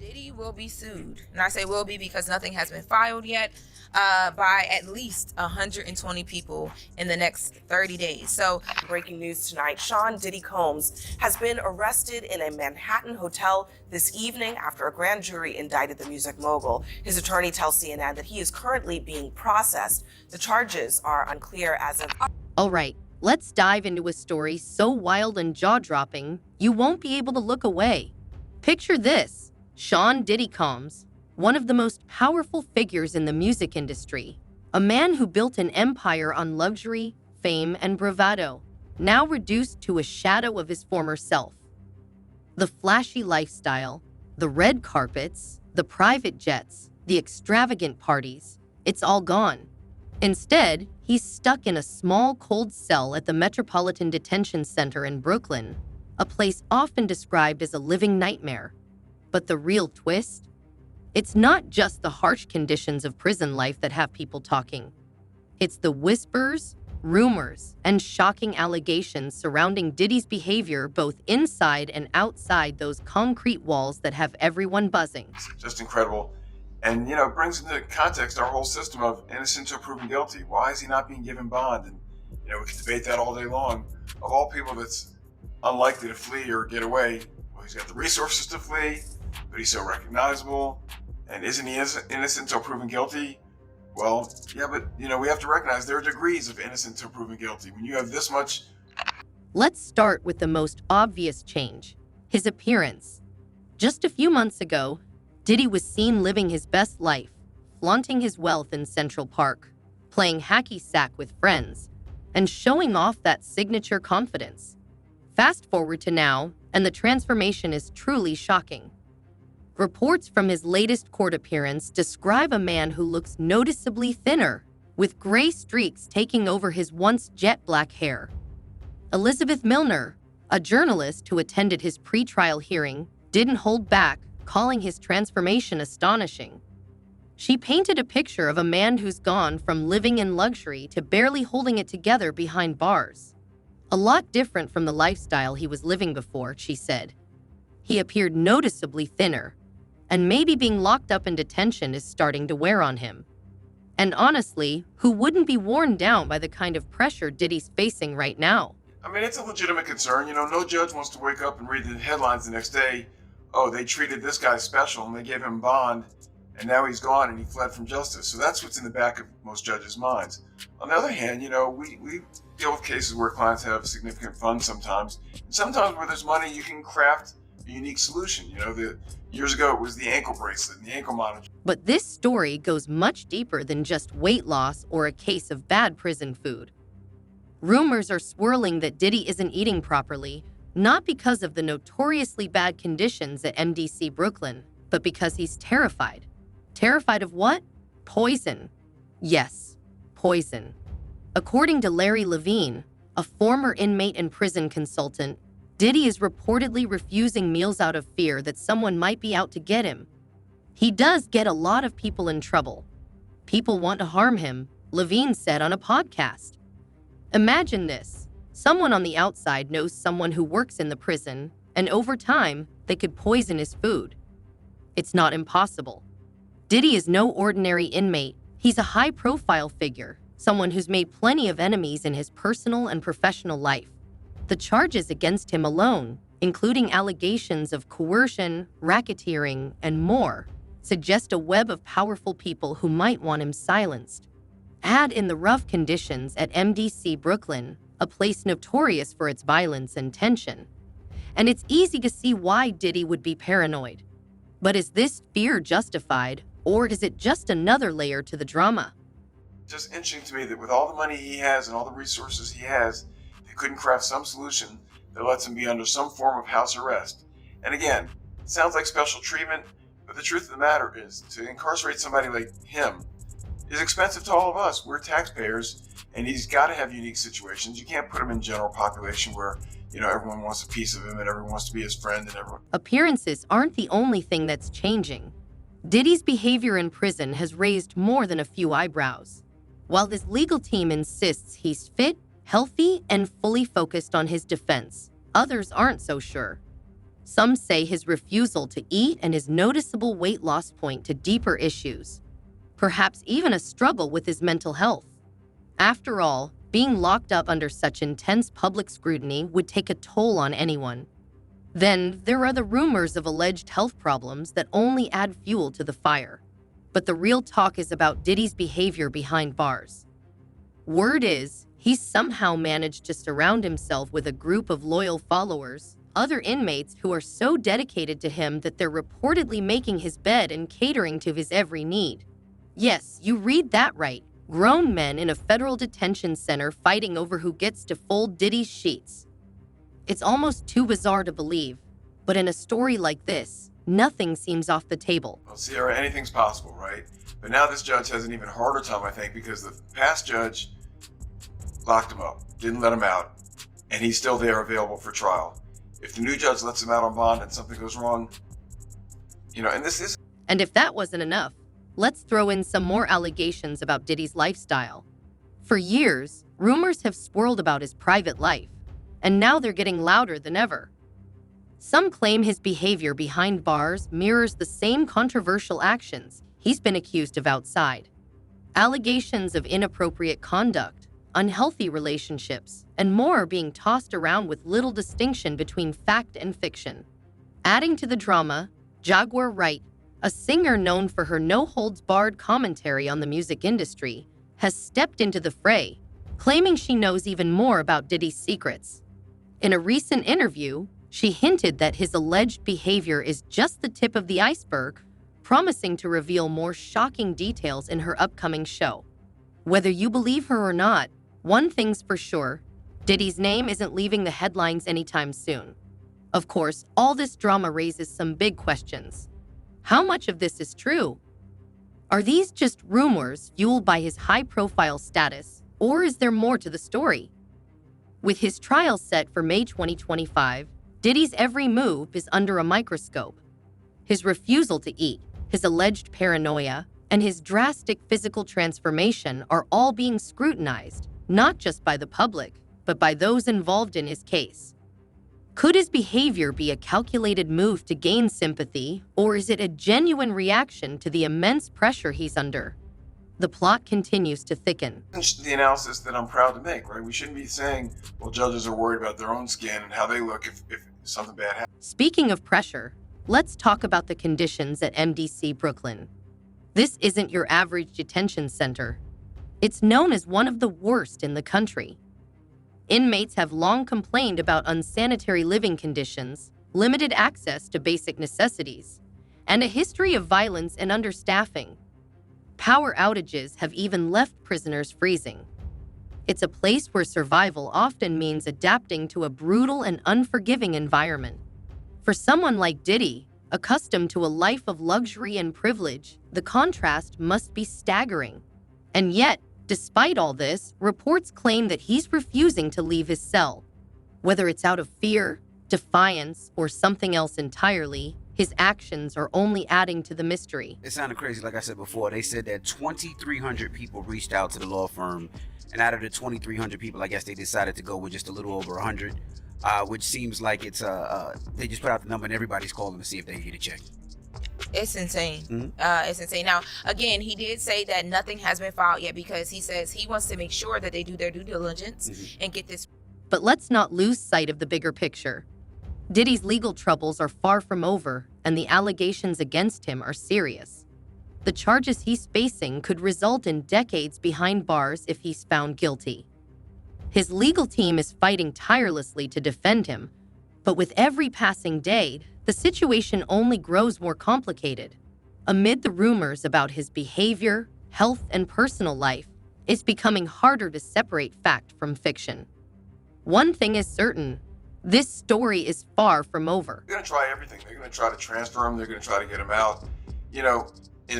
Diddy will be sued. And I say will be because nothing has been filed yet, by at least 120 people in the next 30 days. So, breaking news tonight, Sean Diddy Combs has been arrested in a Manhattan hotel this evening after a grand jury indicted the music mogul. His attorney tells CNN that he is currently being processed. The charges are unclear as of... All right, let's dive into a story so wild and jaw-dropping, you won't be able to look away. Picture this. Sean Diddy Combs, one of the most powerful figures in the music industry, a man who built an empire on luxury, fame, and bravado, now reduced to a shadow of his former self. The flashy lifestyle, the red carpets, the private jets, the extravagant parties, it's all gone. Instead, he's stuck in a small, cold cell at the Metropolitan Detention Center in Brooklyn, a place often described as a living nightmare. But the real twist? It's not just the harsh conditions of prison life that have people talking. It's the whispers, rumors, and shocking allegations surrounding Diddy's behavior both inside and outside those concrete walls that have everyone buzzing. Just incredible. And, it brings into context our whole system of innocent until proven guilty. Why is he not being given bond? And, we can debate that all day long. Of all people that's unlikely to flee or get away, well, he's got the resources to flee, but he's so recognizable. And isn't he innocent until proven guilty? Well, yeah, but, we have to recognize there are degrees of innocent until proven guilty. When you have this much... Let's start with the most obvious change, his appearance. Just a few months ago, Diddy was seen living his best life, flaunting his wealth in Central Park, playing hacky sack with friends, and showing off that signature confidence. Fast forward to now, and the transformation is truly shocking. Reports from his latest court appearance describe a man who looks noticeably thinner, with gray streaks taking over his once jet black hair. Elizabeth Milner, a journalist who attended his pre-trial hearing, didn't hold back, calling his transformation astonishing. She painted a picture of a man who's gone from living in luxury to barely holding it together behind bars. A lot different from the lifestyle he was living before, she said. He appeared noticeably thinner, and maybe being locked up in detention is starting to wear on him. And honestly, who wouldn't be worn down by the kind of pressure Diddy's facing right now? I mean, it's a legitimate concern. No judge wants to wake up and read the headlines the next day. Oh, they treated this guy special and they gave him bond, and now he's gone and he fled from justice. So that's what's in the back of most judges' minds. On the other hand, we deal with cases where clients have significant funds sometimes. And sometimes where there's money, you can craft a unique solution. Years ago it was the ankle bracelet and the ankle monitor. But this story goes much deeper than just weight loss or a case of bad prison food. Rumors are swirling that Diddy isn't eating properly, not because of the notoriously bad conditions at MDC Brooklyn, but because he's terrified. Terrified of what? Poison. Yes, poison. According to Larry Levine, a former inmate and prison consultant, Diddy is reportedly refusing meals out of fear that someone might be out to get him. He does get a lot of people in trouble. People want to harm him, Levine said on a podcast. Imagine this. Someone on the outside knows someone who works in the prison, and over time, they could poison his food. It's not impossible. Diddy is no ordinary inmate. He's a high-profile figure, someone who's made plenty of enemies in his personal and professional life. The charges against him alone, including allegations of coercion, racketeering, and more, suggest a web of powerful people who might want him silenced. Add in the rough conditions at MDC Brooklyn, a place notorious for its violence and tension. And it's easy to see why Diddy would be paranoid. But is this fear justified, or is it just another layer to the drama? Just interesting to me that with all the money he has and all the resources he has, they couldn't craft some solution that lets him be under some form of house arrest. And again, it sounds like special treatment, but the truth of the matter is, to incarcerate somebody like him is expensive to all of us. We're taxpayers, and he's got to have unique situations. You can't put him in general population where, everyone wants a piece of him and everyone wants to be his friend and everyone. Appearances aren't the only thing that's changing. Diddy's behavior in prison has raised more than a few eyebrows. While his legal team insists he's fit, healthy, and fully focused on his defense, others aren't so sure. Some say his refusal to eat and his noticeable weight loss point to deeper issues, perhaps even a struggle with his mental health. After all, being locked up under such intense public scrutiny would take a toll on anyone. Then there are the rumors of alleged health problems that only add fuel to the fire. But the real talk is about Diddy's behavior behind bars. Word is, he's somehow managed to surround himself with a group of loyal followers, other inmates who are so dedicated to him that they're reportedly making his bed and catering to his every need. Yes, you read that right. Grown men in a federal detention center fighting over who gets to fold Diddy's sheets. It's almost too bizarre to believe, but in a story like this, nothing seems off the table. Well, Sierra, anything's possible, right? But now this judge has an even harder time, I think, because the past judge locked him up, didn't let him out, and he's still there available for trial. If the new judge lets him out on bond and something goes wrong, and this is... And if that wasn't enough, let's throw in some more allegations about Diddy's lifestyle. For years, rumors have swirled about his private life, and now they're getting louder than ever. Some claim his behavior behind bars mirrors the same controversial actions he's been accused of outside. Allegations of inappropriate conduct, unhealthy relationships, and more are being tossed around with little distinction between fact and fiction. Adding to the drama, Jaguar Wright, a singer known for her no-holds-barred commentary on the music industry, has stepped into the fray, claiming she knows even more about Diddy's secrets. In a recent interview, she hinted that his alleged behavior is just the tip of the iceberg, promising to reveal more shocking details in her upcoming show. Whether you believe her or not, one thing's for sure, Diddy's name isn't leaving the headlines anytime soon. Of course, all this drama raises some big questions. How much of this is true? Are these just rumors fueled by his high-profile status, or is there more to the story? With his trial set for May 2025, Diddy's every move is under a microscope. His refusal to eat, his alleged paranoia, and his drastic physical transformation are all being scrutinized, not just by the public, but by those involved in his case. Could his behavior be a calculated move to gain sympathy, or is it a genuine reaction to the immense pressure he's under? The plot continues to thicken. The analysis that I'm proud to make, right? We shouldn't be saying, well, judges are worried about their own skin and how they look if something bad happens. Speaking of pressure, let's talk about the conditions at MDC Brooklyn. This isn't your average detention center. It's known as one of the worst in the country. Inmates have long complained about unsanitary living conditions, limited access to basic necessities, and a history of violence and understaffing. Power outages have even left prisoners freezing. It's a place where survival often means adapting to a brutal and unforgiving environment. For someone like Diddy, accustomed to a life of luxury and privilege, the contrast must be staggering. And yet, despite all this, reports claim that he's refusing to leave his cell. Whether it's out of fear, defiance, or something else entirely, his actions are only adding to the mystery. It sounded crazy, like I said before. They said that 2,300 people reached out to the law firm, and out of the 2,300 people, I guess they decided to go with just a little over 100, which seems like it's they just put out the number and everybody's calling to see if they get a check. It's insane. Mm-hmm. It's insane. Now, again, he did say that nothing has been filed yet because he says he wants to make sure that they do their due diligence and get this. But let's not lose sight of the bigger picture. Diddy's legal troubles are far from over, and the allegations against him are serious. The charges he's facing could result in decades behind bars if he's found guilty. His legal team is fighting tirelessly to defend him, but with every passing day, the situation only grows more complicated. Amid the rumors about his behavior, health, and personal life, it's becoming harder to separate fact from fiction. One thing is certain, this story is far from over. They're going to try everything. They're going to try to transfer him. They're going to try to get him out. In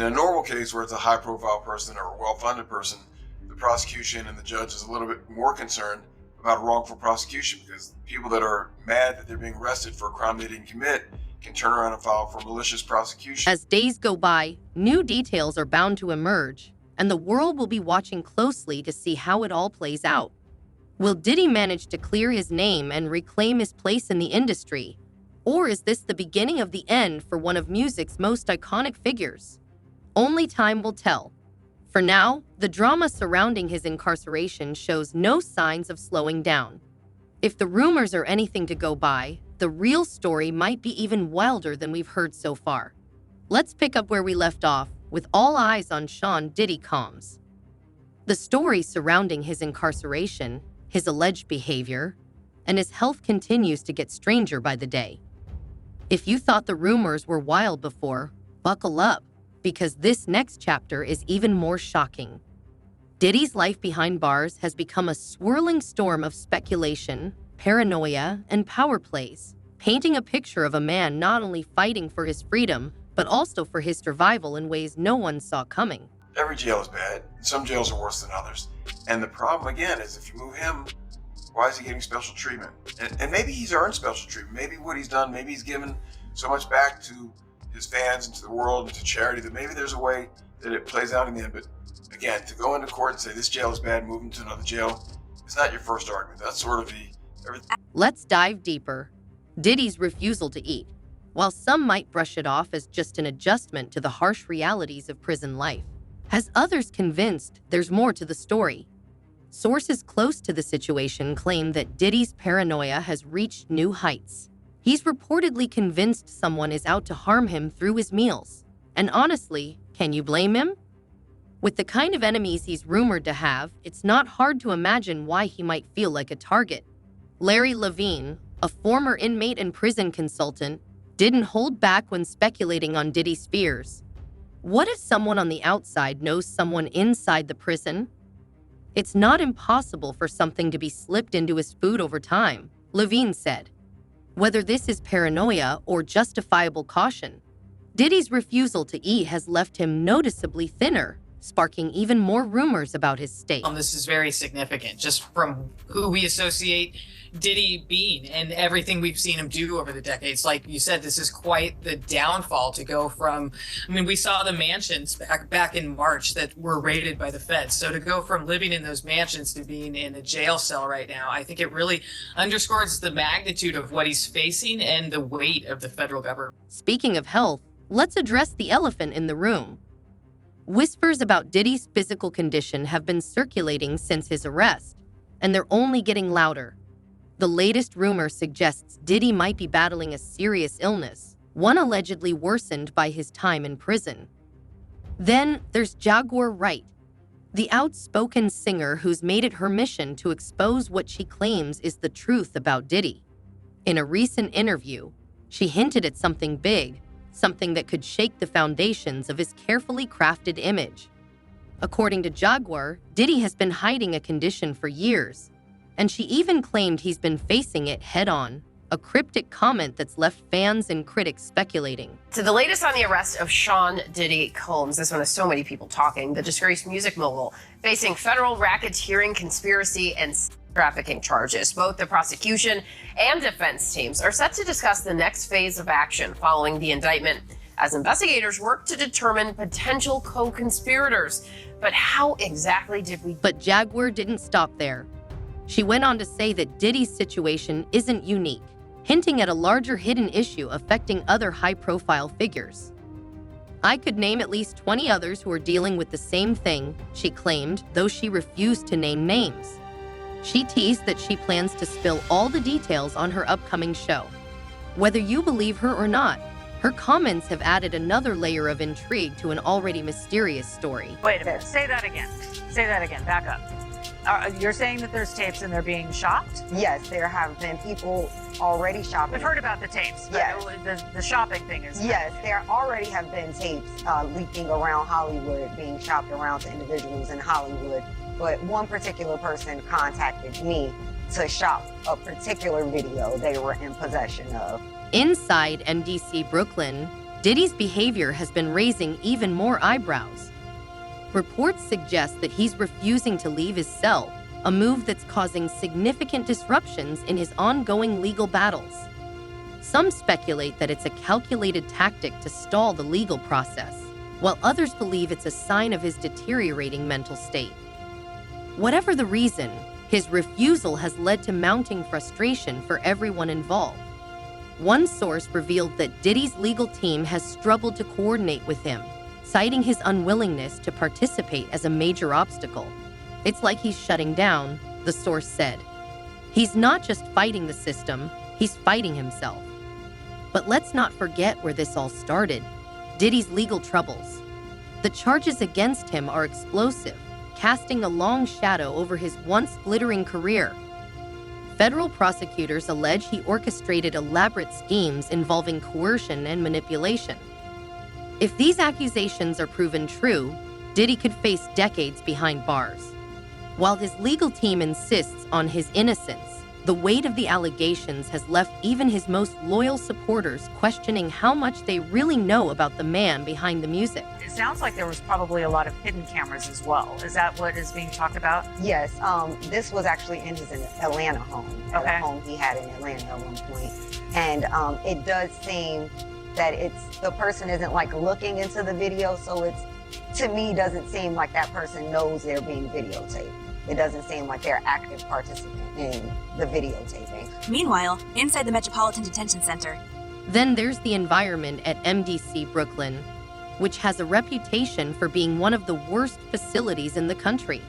a normal case where it's a high-profile person or a well-funded person, the prosecution and the judge is a little bit more concerned about wrongful prosecution because people that are mad that they're being arrested for a crime they didn't commit can turn around and file for malicious prosecution. As days go by, new details are bound to emerge, and the world will be watching closely to see how it all plays out. Will Diddy manage to clear his name and reclaim his place in the industry? Or is this the beginning of the end for one of music's most iconic figures? Only time will tell. For now, the drama surrounding his incarceration shows no signs of slowing down. If the rumors are anything to go by, the real story might be even wilder than we've heard so far. Let's pick up where we left off, with all eyes on Sean Diddy Combs. The story surrounding his incarceration, his alleged behavior, and his health continues to get stranger by the day. If you thought the rumors were wild before, buckle up, because this next chapter is even more shocking. Diddy's life behind bars has become a swirling storm of speculation, paranoia, and power plays, painting a picture of a man not only fighting for his freedom, but also for his survival in ways no one saw coming. Every jail is bad. Some jails are worse than others. And the problem, again, is if you move him, why is he getting special treatment? And maybe he's earned special treatment. Maybe what he's done, maybe he's given so much back to his fans and to the world and to charity that maybe there's a way that it plays out in the end. But again, to go into court and say this jail is bad, move him to another jail, it's not your first argument. That's sort of everything. Let's dive deeper. Diddy's refusal to eat. While some might brush it off as just an adjustment to the harsh realities of prison life, has others convinced there's more to the story. Sources close to the situation claim that Diddy's paranoia has reached new heights. He's reportedly convinced someone is out to harm him through his meals. And honestly, can you blame him? With the kind of enemies he's rumored to have, it's not hard to imagine why he might feel like a target. Larry Levine, a former inmate and prison consultant, didn't hold back when speculating on Diddy's fears. What if someone on the outside knows someone inside the prison? It's not impossible for something to be slipped into his food over time, Levine said. Whether this is paranoia or justifiable caution, Diddy's refusal to eat has left him noticeably thinner, sparking even more rumors about his state. This is very significant, just from who we associate Diddy being and everything we've seen him do over the decades. Like you said, this is quite the downfall to go from, we saw the mansions back in March that were raided by the feds. So to go from living in those mansions to being in a jail cell right now, I think it really underscores the magnitude of what he's facing and the weight of the federal government. Speaking of health, let's address the elephant in the room. Whispers about Diddy's physical condition have been circulating since his arrest, and they're only getting louder. The latest rumor suggests Diddy might be battling a serious illness, one allegedly worsened by his time in prison. Then there's Jaguar Wright, the outspoken singer who's made it her mission to expose what she claims is the truth about Diddy. In a recent interview, she hinted at something big, something that could shake the foundations of his carefully crafted image. According to Jaguar, Diddy has been hiding a condition for years, and she even claimed he's been facing it head-on, a cryptic comment that's left fans and critics speculating. To the latest on the arrest of Sean Diddy Combs, this one has so many people talking, the disgraced music mogul facing federal racketeering, conspiracy, and trafficking charges. Both the prosecution and defense teams are set to discuss the next phase of action following the indictment as investigators work to determine potential co-conspirators. But how exactly did we... But Jaguar didn't stop there. She went on to say that Diddy's situation isn't unique, hinting at a larger hidden issue affecting other high-profile figures. I could name at least 20 others who are dealing with the same thing, she claimed, though she refused to name names. She teased that she plans to spill all the details on her upcoming show. Whether you believe her or not, her comments have added another layer of intrigue to an already mysterious story. Wait a minute, say that again. Say that again, back up. You're saying that there's tapes and they're being shopped? Yes, there have been people already shopping. We've heard about the tapes. Yes. The shopping thing is... Yes, there already have been tapes leaking around Hollywood, being shopped around to individuals in Hollywood. But one particular person contacted me to shop a particular video they were in possession of. Inside MDC Brooklyn, Diddy's behavior has been raising even more eyebrows. Reports suggest that he's refusing to leave his cell, a move that's causing significant disruptions in his ongoing legal battles. Some speculate that it's a calculated tactic to stall the legal process, while others believe it's a sign of his deteriorating mental state. Whatever the reason, his refusal has led to mounting frustration for everyone involved. One source revealed that Diddy's legal team has struggled to coordinate with him, citing his unwillingness to participate as a major obstacle. It's like he's shutting down, the source said. He's not just fighting the system, he's fighting himself. But let's not forget where this all started: Diddy's legal troubles. The charges against him are explosive, casting a long shadow over his once glittering career. Federal prosecutors allege he orchestrated elaborate schemes involving coercion and manipulation. If these accusations are proven true, Diddy could face decades behind bars. While his legal team insists on his innocence, the weight of the allegations has left even his most loyal supporters questioning how much they really know about the man behind the music. It sounds like there was probably a lot of hidden cameras as well. Is that what is being talked about? Yes, this was actually in his Atlanta home, at Okay. a home he had in Atlanta at one point. And it does seem that the person isn't like looking into the video, so to me, doesn't seem like that person knows they're being videotaped. It doesn't seem like they're active participant in the videotaping. Meanwhile, inside the Metropolitan Detention Center. Then there's the environment at MDC Brooklyn, which has a reputation for being one of the worst facilities in the country.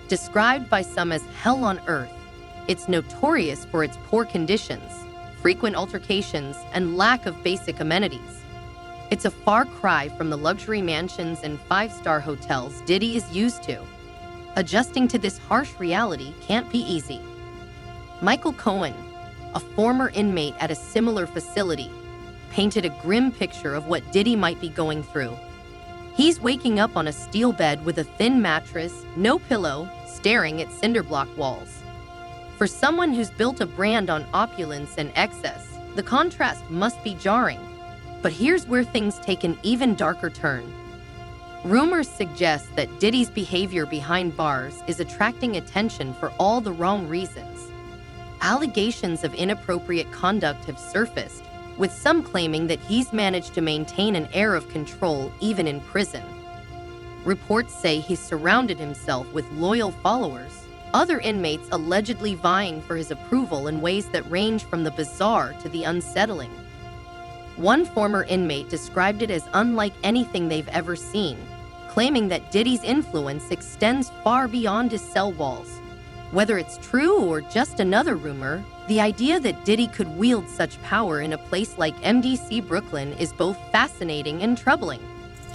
Described by some as hell on earth, it's notorious for its poor conditions, frequent altercations, and lack of basic amenities. It's a far cry from the luxury mansions and five-star hotels Diddy is used to. Adjusting to this harsh reality can't be easy. Michael Cohen, a former inmate at a similar facility, painted a grim picture of what Diddy might be going through. He's waking up on a steel bed with a thin mattress, no pillow, staring at cinderblock walls. For someone who's built a brand on opulence and excess, the contrast must be jarring. But here's where things take an even darker turn. Rumors suggest that Diddy's behavior behind bars is attracting attention for all the wrong reasons. Allegations of inappropriate conduct have surfaced, with some claiming that he's managed to maintain an air of control even in prison. Reports say he's surrounded himself with loyal followers, other inmates allegedly vying for his approval in ways that range from the bizarre to the unsettling. One former inmate described it as unlike anything they've ever seen, claiming that Diddy's influence extends far beyond his cell walls. Whether it's true or just another rumor, the idea that Diddy could wield such power in a place like MDC Brooklyn is both fascinating and troubling.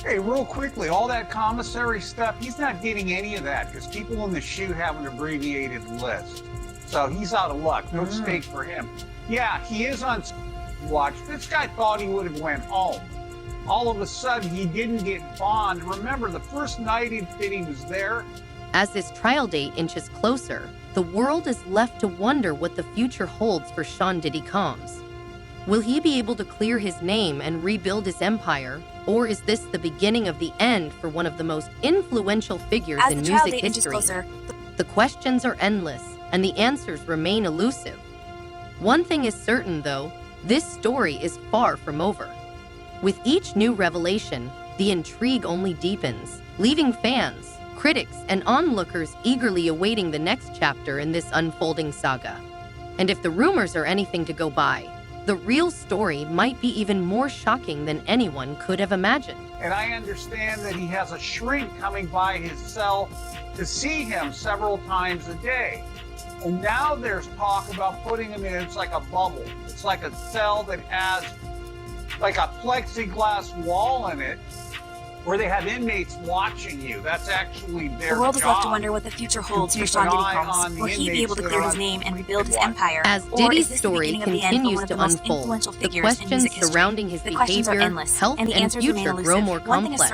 Hey, real quickly, all that commissary stuff, he's not getting any of that because people in the SHU have an abbreviated list. So he's out of luck. No stake for him. Yeah, he is on watch. This guy thought he would have went home. All of a sudden, he didn't get bond. Remember, the first night that he was there. As this trial date inches closer, the world is left to wonder what the future holds for Sean Diddy Combs. Will he be able to clear his name and rebuild his empire, or is this the beginning of the end for one of the most influential figures in music history? The questions are endless, and the answers remain elusive. One thing is certain, though, this story is far from over. With each new revelation, the intrigue only deepens, leaving fans, critics, and onlookers eagerly awaiting the next chapter in this unfolding saga. And if the rumors are anything to go by, the real story might be even more shocking than anyone could have imagined. And I understand that he has a shrink coming by his cell to see him several times a day. And now there's talk about putting him in, it's like a bubble. It's like a cell that has like a plexiglass wall in it where they have inmates watching you. That's actually their job. The world is left to wonder what the future holds for Sean Diddy Combs. Will he be able to clear his name and rebuild his empire? As Diddy's story continues to unfold, the questions surrounding his behavior, health, and future grow more complex.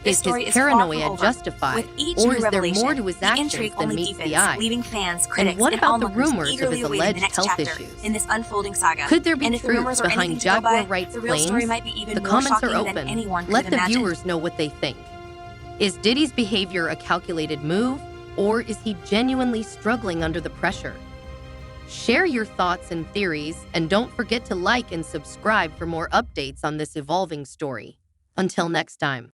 Is his paranoia justified, or is there more to his actions than meets the eye? Leaving fans, critics, and what about the onlookers rumors of eagerly his awaiting the alleged next health chapter issues? in this unfolding saga? Could there be And if the truth rumors are anything behind to go Jaguar by, Wright's the real story claims? might be even The more comments are shocking than open. anyone could Let have the imagined. viewers know what they think. Is Diddy's behavior a calculated move, or is he genuinely struggling under the pressure? Share your thoughts and theories, and don't forget to like and subscribe for more updates on this evolving story. Until next time.